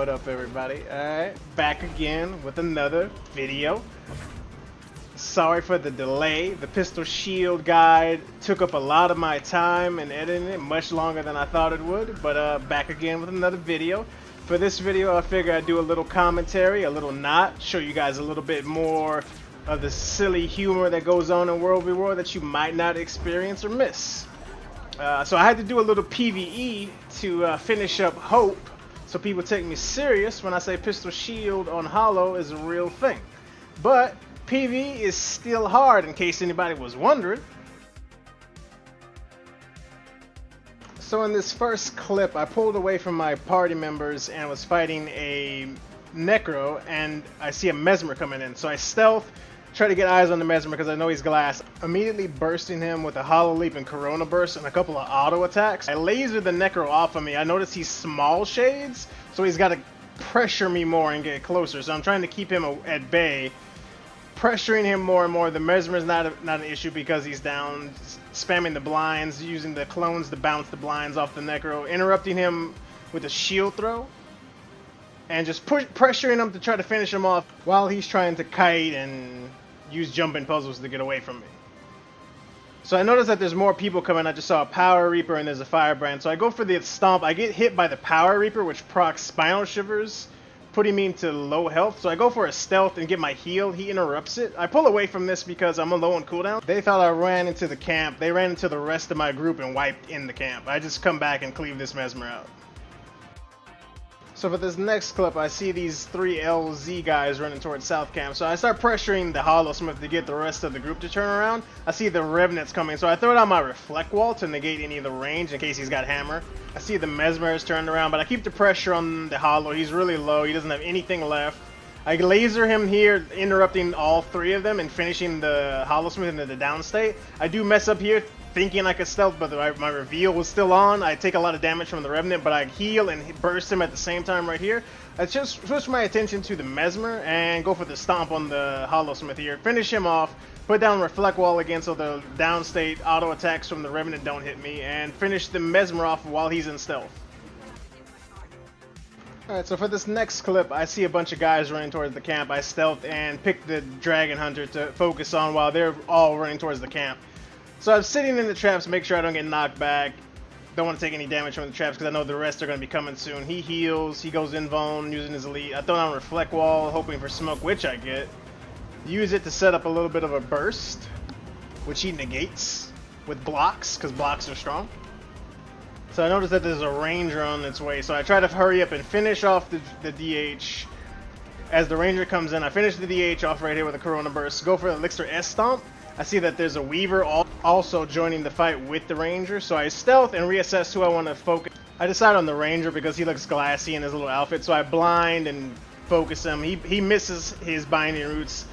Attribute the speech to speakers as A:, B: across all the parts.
A: What up, everybody? Alright, back again with another video. Sorry for the delay. The pistol shield guide took up a lot of my time in editing it, much longer than I thought it would, but back again with another video. For this video, I figure I'd do a little commentary, a little not, show you guys a little bit more of the silly humor that goes on in World v War that you might not experience or miss. So I had to do a little PvE to finish up Hope, so people take me serious when I say pistol shield on Holo is a real thing. But PvE is still hard, in case anybody was wondering. So in this first clip, I pulled away from my party members and was fighting a Necro, and I see a Mesmer coming in. So I stealth, try to get eyes on the Mesmer because I know he's glass, immediately bursting him with a Holo Leap and Corona Burst and a couple of auto attacks. I laser the Necro off of me. I notice he's small shades, so he's got to pressure me more and get closer. So I'm trying to keep him at bay, pressuring him more and more. The Mesmer is not an issue because he's down, spamming the blinds, using the clones to bounce the blinds off the Necro, interrupting him with a shield throw, and just pressuring him to try to finish him off while he's trying to kite and use jumping puzzles to get away from me. So I noticed that there's more people coming. I just saw a Power Reaper and there's a Firebrand. So I go for the stomp. I get hit by the Power Reaper, which procs Spinal Shivers, putting me into low health. So I go for a stealth and get my heal. He interrupts it. I pull away from this because I'm low on cooldown. They thought I ran into the camp. They ran into the rest of my group and wiped in the camp. I just come back and cleave this Mesmer out. So for this next clip, I see these 3 LZ guys running towards South Camp. So I start pressuring the Holosmith to get the rest of the group to turn around. I see the Revenants coming, so I throw down my Reflect Wall to negate any of the range in case he's got Hammer. I see the Mesmer is turned around, but I keep the pressure on the Holo. He's really low. He doesn't have anything left. I laser him here, interrupting all 3 of them and finishing the Holosmith into the down state. I do mess up here, thinking I could stealth, but my reveal was still on. I take a lot of damage from the Revenant, but I heal and burst him at the same time right here. I just switch my attention to the Mesmer and go for the stomp on the Holosmith here. Finish him off, put down Reflect Wall again so the downstate auto attacks from the Revenant don't hit me, and finish the Mesmer off while he's in stealth. Alright, so for this next clip, I see a bunch of guys running towards the camp. I stealth and pick the Dragon Hunter to focus on while they're all running towards the camp. So I'm sitting in the traps, make sure I don't get knocked back. Don't want to take any damage from the traps because I know the rest are going to be coming soon. He heals, he goes invuln using his elite. I throw down Reflect Wall, hoping for smoke, which I get. Use it to set up a little bit of a burst, which he negates with blocks, because blocks are strong. So I notice that there's a Ranger on its way, so I try to hurry up and finish off the DH. As the Ranger comes in, I finish the DH off right here with a Corona Burst. Go for the Elixir S Stomp. I see that there's a Weaver also joining the fight with the Ranger, so I stealth and reassess who I want to focus. I decide on the Ranger because he looks glassy in his little outfit, so I blind and focus him. He misses his Binding Roots,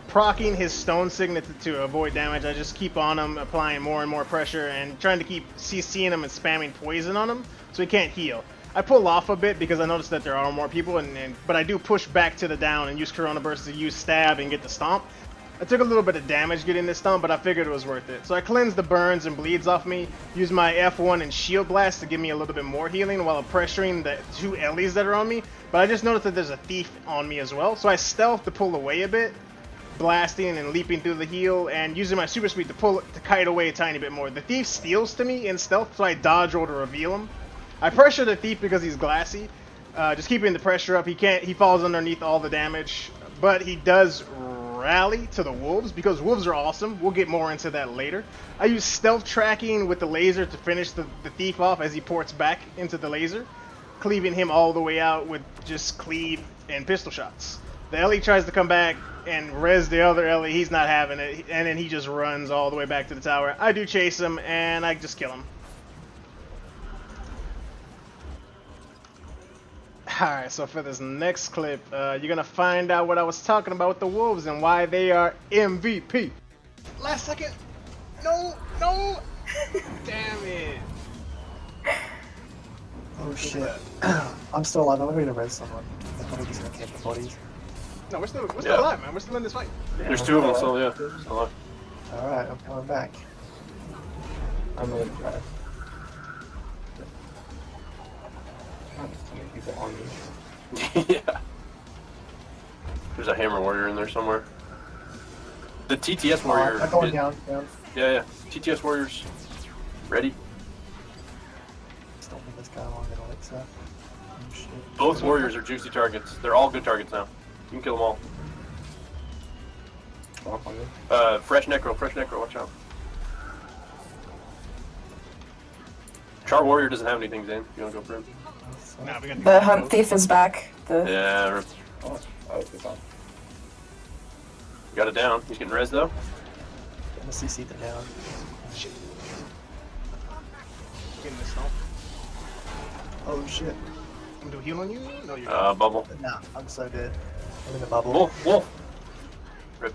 A: proccing his Stone Signet to avoid damage. I just keep on him, applying more and more pressure and trying to keep CCing him and spamming poison on him so he can't heal. I pull off a bit because I noticed that there are more people, but I do push back to the down and use Corona Burst to use Stab and get the Stomp. I took a little bit of damage getting this stomp, but I figured it was worth it. So I cleanse the burns and bleeds off me, use my F1 and Shield Blast to give me a little bit more healing while I'm pressuring the 2 Ellies that are on me. But I just noticed that there's a Thief on me as well, so I stealth to pull away a bit, blasting and leaping through the heal, and using my Super Speed to kite away a tiny bit more. The Thief steals to me in stealth, so I dodge roll to reveal him. I pressure the Thief because he's glassy, just keeping the pressure up. He falls underneath all the damage, but he does rally to the Wolves because Wolves are awesome. We'll get more into that later. I use stealth tracking with the laser to finish the Thief off as he ports back into the laser, cleaving him all the way out with just cleave and pistol shots. The Ellie tries to come back and res the other Ellie. He's not having it, and then he just runs all the way back to the tower. I do chase him and I just kill him. Alright, so for this next clip, you're gonna find out what I was talking about with the Wolves and why they are MVP. Last second! No! No! Damn it!
B: Oh shit. I'm still alive, I'm going to res someone. They're probably just gonna camp the bodies.
A: No, we're still alive, man. We're still in this fight.
C: Yeah, there's 2 of them still, yeah. Still alive.
B: Alright, I'm coming back. I'm gonna try. People on me.
C: Yeah. There's a hammer warrior in there somewhere. The TTS warrior.
B: I'm going down.
C: Yeah. TTS warriors. Ready?
B: Still think this guy long at Alexa. Oh, shit.
C: Both warriors are juicy targets. They're all good targets now. You can kill them all. Fresh necro, watch out. Char warrior doesn't have anything, Zane. You wanna go for him?
A: Nah, we got
D: The hunt thief is back.
C: Yeah.
E: Oh, it's on.
C: Got it down. He's getting res though.
B: I'm gonna CC them down.
A: Shit. Getting this stomp.
B: Oh shit.
A: I'm gonna do heal on you? No, you're
C: Bubble.
B: Nah, I'm so dead. I'm in the bubble.
C: Wolf. Rip.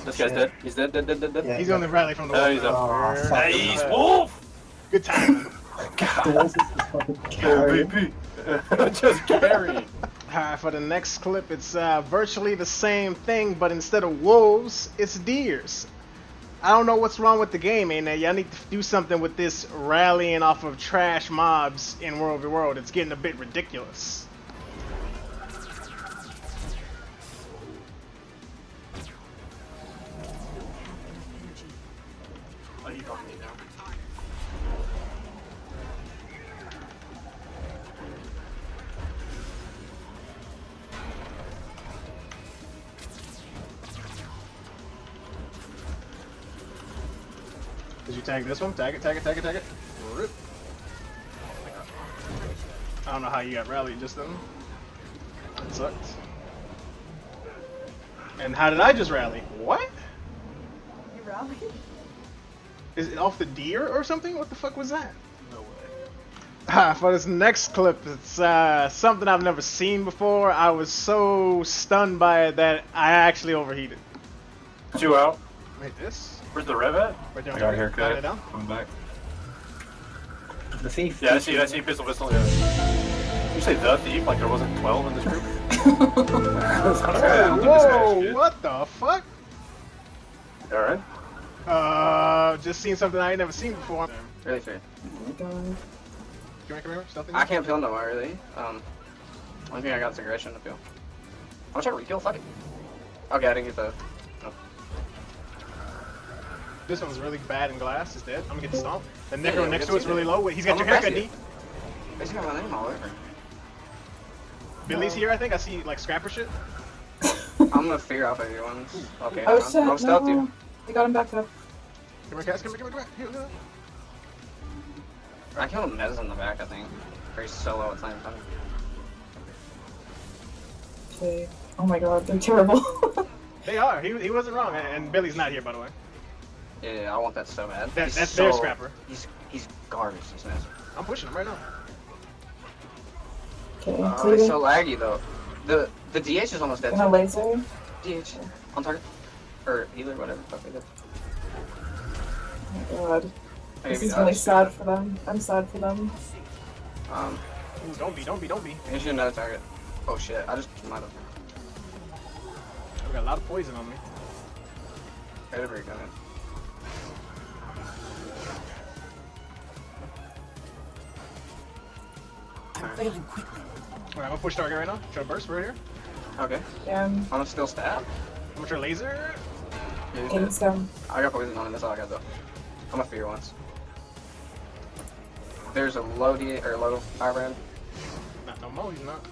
C: This guy's dead. He's dead.
B: Yeah,
A: He's only rally from the wolf.
C: He's up.
B: Oh, fuck.
C: Nice, Wolf!
A: Good time.
B: The wolf is just fucking carrying.
C: MVP. Just carrying.
A: Alright, for the next clip, it's virtually the same thing, but instead of wolves, it's deers. I don't know what's wrong with the game, man. Y'all need to do something with this rallying off of trash mobs in World v World. It's getting a bit ridiculous. Did you tag this one? Tag it. Rip. I don't know how you got rallied just then. That sucks. And how did I just rally? What?
D: You rallied?
A: Is it off the deer or something? What the fuck was that? No way. For this next clip, it's something I've never seen before. I was so stunned by it that I actually overheated.
C: 2 out.
A: Wait, this?
C: Where's the rev at?
A: Right there.
E: I got a haircut.
A: Got it down.
E: Coming back.
B: The thief.
C: Yeah, I see pistol, yeah. You say the thief like there wasn't 12 in this group?
A: Whoa, what the fuck?
C: Alright.
A: Just seen something I ain't never seen before.
F: Really fair.
A: Come here, stealthy.
F: I can't peel no more, really. Only thing I got is aggression to peel. I'm trying to rekill, fuck it. Okay, I didn't get the... No.
A: This one's really bad in glass. It's dead. I'm gonna get the stomp. The necro
F: Yeah,
A: next
F: we
A: to it's
F: can see
A: really
F: it.
A: low. Wait, he's got
F: I'm
A: your
F: gonna
A: haircut,
F: press
A: D.
F: He's got my name all over.
A: Billy's here, I think. I see like scrapper shit.
F: I'm gonna figure out everyone's. Okay,
D: Oh
F: I'm
D: shit,
F: stealth
D: no.
F: you.
D: We got him back up.
A: Come here, Cass. Come here. Here.
F: I killed him Mez in the back, I think. Very solo at the same time.
D: Okay. Oh my god, they're terrible.
A: They are. He wasn't wrong. And Billy's not here, by the way.
F: Yeah, I want that so bad.
A: That's
F: He's
A: their
F: so-
A: scrapper.
F: He's garbage, this Mez.
A: I'm pushing him right now.
D: Okay,
F: Oh, he's so laggy though. The DH is almost dead.
D: gonna laser.
F: DH on target. Or healer, whatever the fuck they did.
D: Oh my god. This
F: Maybe
D: is
F: not.
D: really sad for them. I'm sad for them.
A: Ooh, don't be.
F: Here's your another target. Oh shit, I just might have.
A: We got a lot of poison on me.
F: Whatever you're going.
A: Alright, I'm gonna push target right now. Try to burst right here.
F: Okay.
D: Damn.
F: I'm gonna still stab.
A: I'm gonna try laser.
F: Yeah, he's
D: Game's
F: dead.
D: down.
F: I got poison on him, that's all I got though. I'm gonna fear once. There's a low D or low firebrand.
A: Not no more. He's not.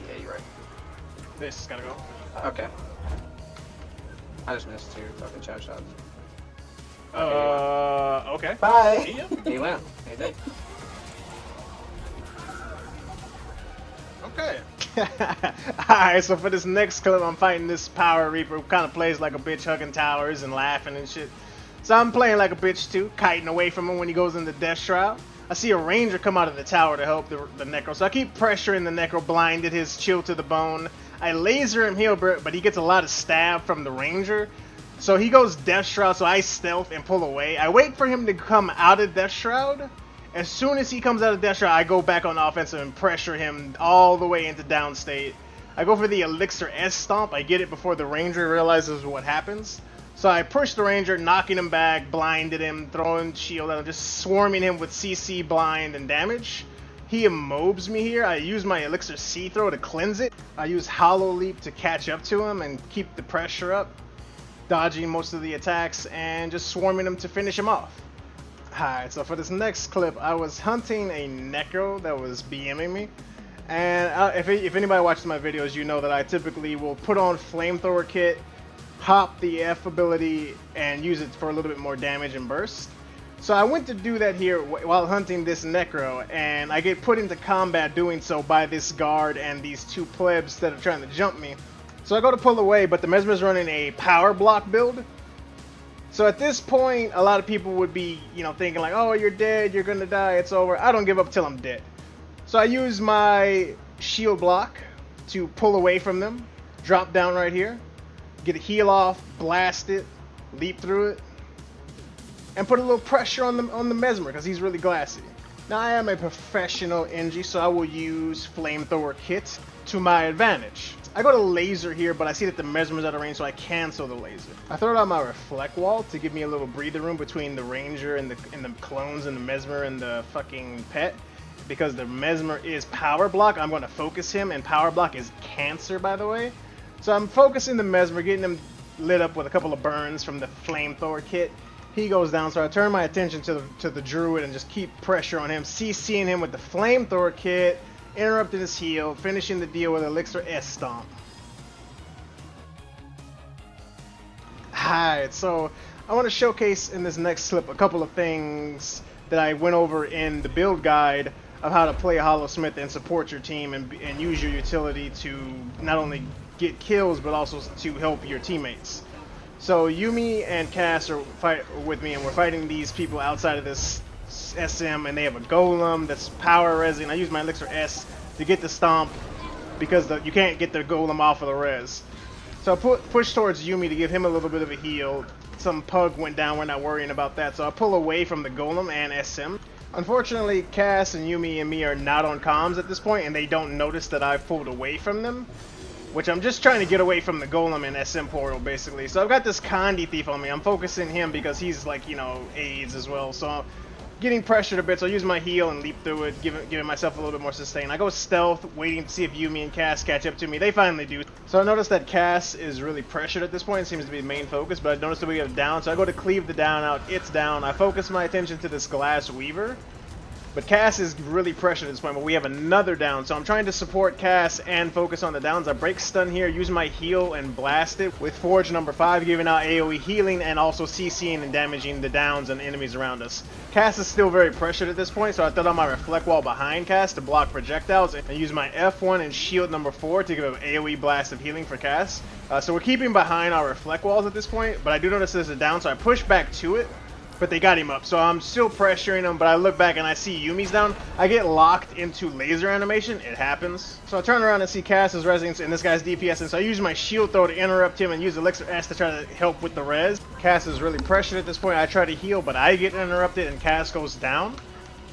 F: Yeah, you're right.
A: This gotta go.
F: Okay. I just missed 2 fucking chad shots.
A: Okay.
D: Bye.
A: See ya.
F: He went. He did.
A: Okay. Alright, so for this next clip, I'm fighting this Power Reaper who kind of plays like a bitch, hugging towers and laughing and shit. So I'm playing like a bitch too, kiting away from him when he goes into Death Shroud. I see a Ranger come out of the tower to help the Necro, so I keep pressuring the Necro, blinded his chill to the bone. I laser him heal, but he gets a lot of stab from the Ranger. So he goes Death Shroud, so I stealth and pull away. I wait for him to come out of Death Shroud. As soon as he comes out of Death Shroud, I go back on offensive and pressure him all the way into downstate. I go for the Elixir S Stomp. I get it before the Ranger realizes what happens. So I push the Ranger, knocking him back, blinded him, throwing shield at him, just swarming him with CC, blind, and damage. He immobes me here. I use my Elixir C throw to cleanse it. I use Hollow Leap to catch up to him and keep the pressure up, dodging most of the attacks and just swarming him to finish him off. Alright, so for this next clip, I was hunting a Necro that was BMing me. And if anybody watches my videos, you know that I typically will put on Flamethrower Kit, hop the F ability, and use it for a little bit more damage and burst. So I went to do that here while hunting this Necro, and I get put into combat doing so by this guard and these two plebs that are trying to jump me. So I go to pull away, but the Mesmer's running a power block build. So at this point, a lot of people would be, you know, thinking like, oh, you're dead, you're gonna die, it's over. I don't give up till I'm dead. So I use my shield block to pull away from them, drop down right here, get a heal off, blast it, leap through it, and put a little pressure on the Mesmer because he's really glassy. Now I am a professional NG, so I will use Flamethrower Kit to my advantage. I go to laser here, but I see that the Mesmer's out of range, so I cancel the laser. I throw out my reflect wall to give me a little breather room between the ranger and the clones and the Mesmer and the fucking pet. Because the Mesmer is power block, I'm going to focus him, and power block is cancer, by the way. So I'm focusing the Mesmer, getting him lit up with a couple of burns from the Flamethrower Kit. He goes down, so I turn my attention to the Druid and just keep pressure on him, CCing him with the Flamethrower Kit, interrupting his heal, finishing the deal with Elixir S Stomp. Alright, so I want to showcase in this next clip a couple of things that I went over in the build guide of how to play Holosmith and support your team and use your utility to not only get kills but also to help your teammates. So Yuumi and Cass are with me, and we're fighting these people outside of this SM, and they have a golem that's power resing. I use my Elixir S to get the stomp because you can't get the golem off of the res. So I push towards Yuumi to give him a little bit of a heal. Some pug went down, we're not worrying about that, so I pull away from the golem and SM. Unfortunately, Cass and Yuumi and me are not on comms at this point, and they don't notice that I've pulled away from them. Which I'm just trying to get away from the golem and SM portal, basically. So I've got this Condi Thief on me. I'm focusing him because he's like, you know, AIDS as well. So I'm getting pressured a bit, so I use my heal and leap through it, giving myself a little bit more sustain. I go stealth, waiting to see if Yuumi and Cass catch up to me. They finally do. So I noticed that Cass is really pressured at this point. It seems to be the main focus, but I noticed that we have down. So I go to cleave the down out. It's down. I focus my attention to this Glass Weaver. But Cass is really pressured at this point, but we have another down. So I'm trying to support Cass and focus on the downs. I break stun here, use my heal and blast it with Forge number 5, giving out AoE healing and also CCing and damaging the downs and enemies around us. Cass is still very pressured at this point, so I throw on my reflect wall behind Cass to block projectiles and use my F1 and shield number 4 to give an AoE blast of healing for Cass. So we're keeping behind our reflect walls at this point, but I do notice there's a down, so I push back to it. But they got him up, so I'm still pressuring him, but I look back and I see Yumi's down. I get locked into laser animation. It happens. So I turn around and see Cass's resonance and this guy's DPS, and so I use my shield throw to interrupt him and use Elixir S to try to help with the res. Cass is really pressured at this point. I try to heal, but I get interrupted and Cass goes down.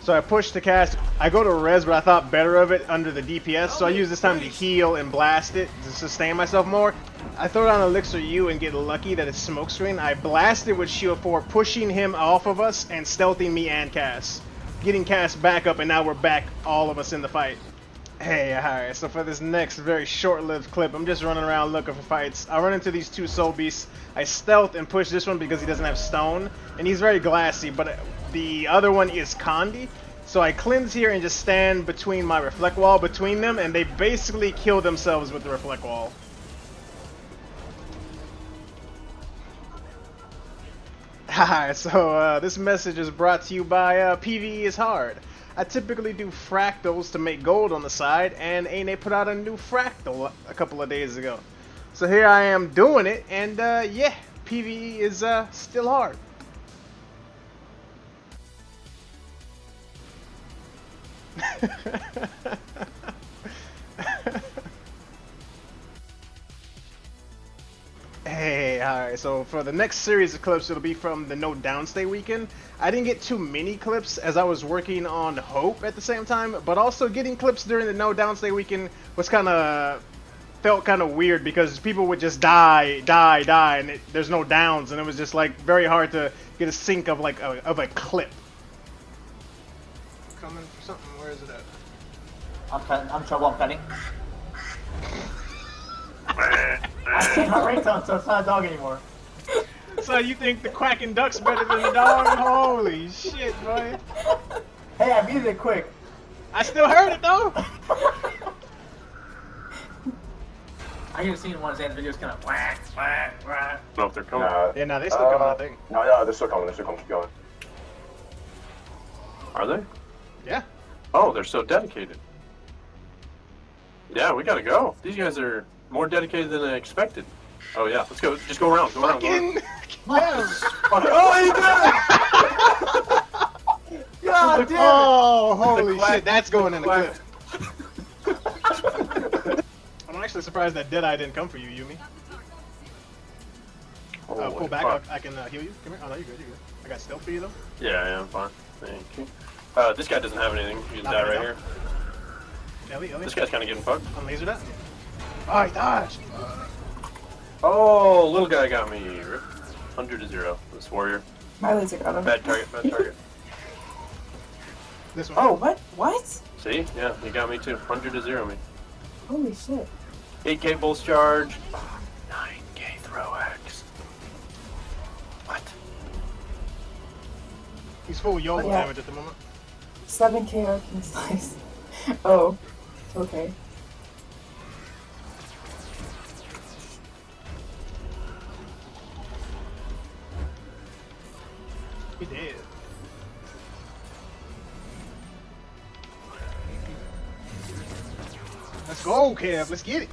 A: So I push the Cass. I go to res, but I thought better of it under the DPS, so I use this time to heal and blast it to sustain myself more. I throw down Elixir U and get lucky that it's smokescreen. I blast it with shield 4, pushing him off of us and stealthing me and Cass. Getting Cass back up, and now we're back, all of us in the fight. Hey, alright, so for this next very short-lived clip, I'm just running around looking for fights. I run into these two soul beasts. I stealth and push this one because he doesn't have stone, and he's very glassy, but the other one is Condi. So I cleanse here and just stand between my reflect wall between them, and they basically kill themselves with the reflect wall. Hi, so this message is brought to you by PvE is Hard. I typically do fractals to make gold on the side, and Ane put out a new fractal a couple of days ago. So here I am doing it, and yeah, PvE is still hard. Hey, alright, so for the next series of clips, it'll be from the No Downstay weekend. I didn't get too many clips as I was working on Hope at the same time, but also getting clips during the No Downstay weekend was felt kind of weird because people would just die, and there's no downs, and it was just like very hard to get a sync of like a clip. Coming for something, where is it at?
E: I'm in trouble, I'm cutting. I can't outrate him, so it's not a dog anymore.
A: So you think the quacking duck's better than the dog? Holy shit, boy.
E: Hey, I muted it quick.
A: I still heard it though.
E: I even seen one of Zan's videos kind of whack, whack, whack.
C: I don't know if they're coming.
A: Yeah, no, they still coming, I think.
G: No, they're still coming. They're still coming. Keep going.
C: Are they?
A: Yeah.
C: Oh, they're so dedicated. Yeah, we gotta go. These guys are more dedicated than I expected. Oh yeah, let's go. Just go around. Go around. Go around.
A: Oh,
E: God damn it!
A: oh, holy
C: quack-
A: shit, that's going in the
C: quack.
A: clip. I'm actually surprised that Deadeye didn't come for you, Yumi.
C: Holy
A: Pull back,
C: fuck.
A: I can heal you. Come here. Oh, no, you're good, you're good. I got stealth for you, though.
C: Yeah, I'm fine. Thank you. This guy doesn't have anything. You can
A: Not
C: die
A: right
C: right
A: now.
C: here.
A: Ellie.
C: This guy's kind of getting fucked.
A: On laser that. Oh, he dodged.
C: Oh, little guy got me. Rip. 100 to 0. This warrior.
D: My laser got him.
C: Bad target. Bad target.
A: This one.
D: Oh, what? What?
C: See? Yeah, he got me too. 100 to 0 me.
D: Holy shit.
C: 8k pulse charge. 9k throw axe. What?
A: He's full YOLO
D: Yeah.
A: damage at the moment.
D: 7k arcane slice. Oh. Okay.
A: He did. Let's go, Kev. Let's get it.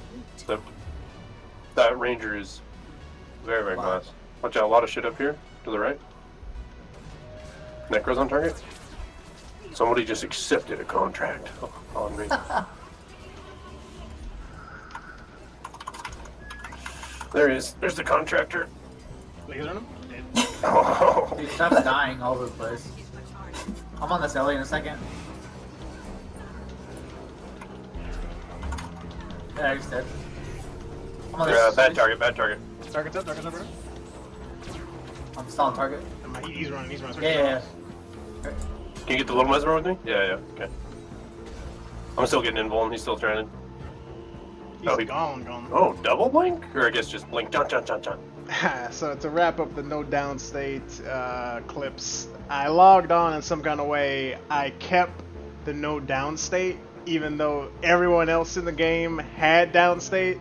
C: That ranger is very, very
E: Wow.
C: close. Watch out, a lot of shit up here to the right. Necro's on target. Somebody just accepted a contract on me. There he is. There's the contractor.
A: Laser on him. Dead.
C: Oh.
E: Dude, stuff's dying all over the place. I'm on this alley in a second. Yeah, he's dead. I'm on this.
C: Bad target, bad target.
A: Target's up, bro.
E: I'm still on target.
A: He's running.
E: Yeah.
C: Can you get the little mesmer with me? Yeah, okay. I'm still getting invuln, he's still trying to...
A: He's gone.
C: Oh, double blink? Or I guess just blink. Dun.
A: So to wrap up the no downstate clips, I logged on in some kind of way. I kept the no downstate, even though everyone else in the game had downstate,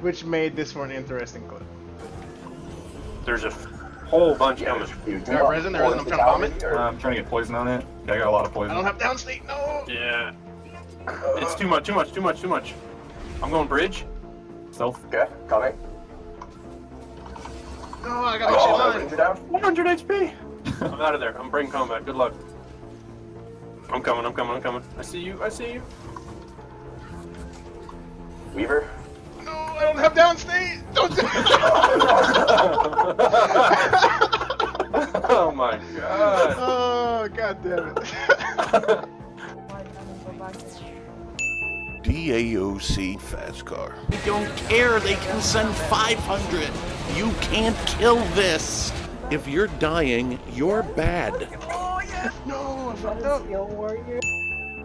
A: which made this for an interesting clip.
C: There's a whole bunch coming.
A: There resin, I'm trying to bomb it.
G: I'm trying to get poison on it. I got a lot of poison.
A: I don't have downstate, no!
C: Yeah. It's too much. I'm going bridge.
G: Stealth. Okay, coming.
A: No, I gotta get shit
G: Ranger
A: line.
G: down.
C: 100 HP. I'm out of there. I'm breaking combat. Good luck. I'm coming. I see you.
G: Weaver.
A: No, I don't have downstate! Don't do
C: Oh my god.
A: Oh, god damn it.
H: DAOC fast car.
I: We don't care, they can send 500. You can't kill this. If you're dying, you're bad.
A: No, I fucked up.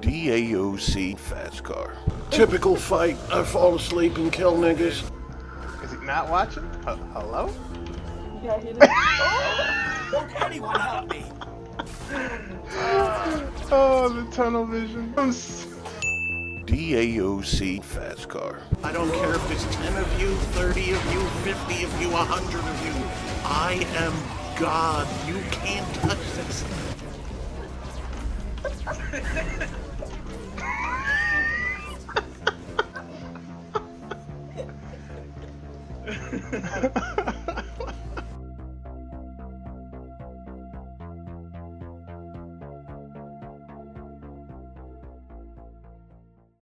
H: DAOC fast car.
J: Typical fight. I fall asleep and kill niggas.
A: Is he not watching? Hello?
D: Yeah, he did.
I: Don't anyone help me.
A: Oh, the tunnel vision.
H: DAOC fast car.
I: I don't care if there's 10 of you, 30 of you, 50 of you, 100 of you. I am God. You can't touch this.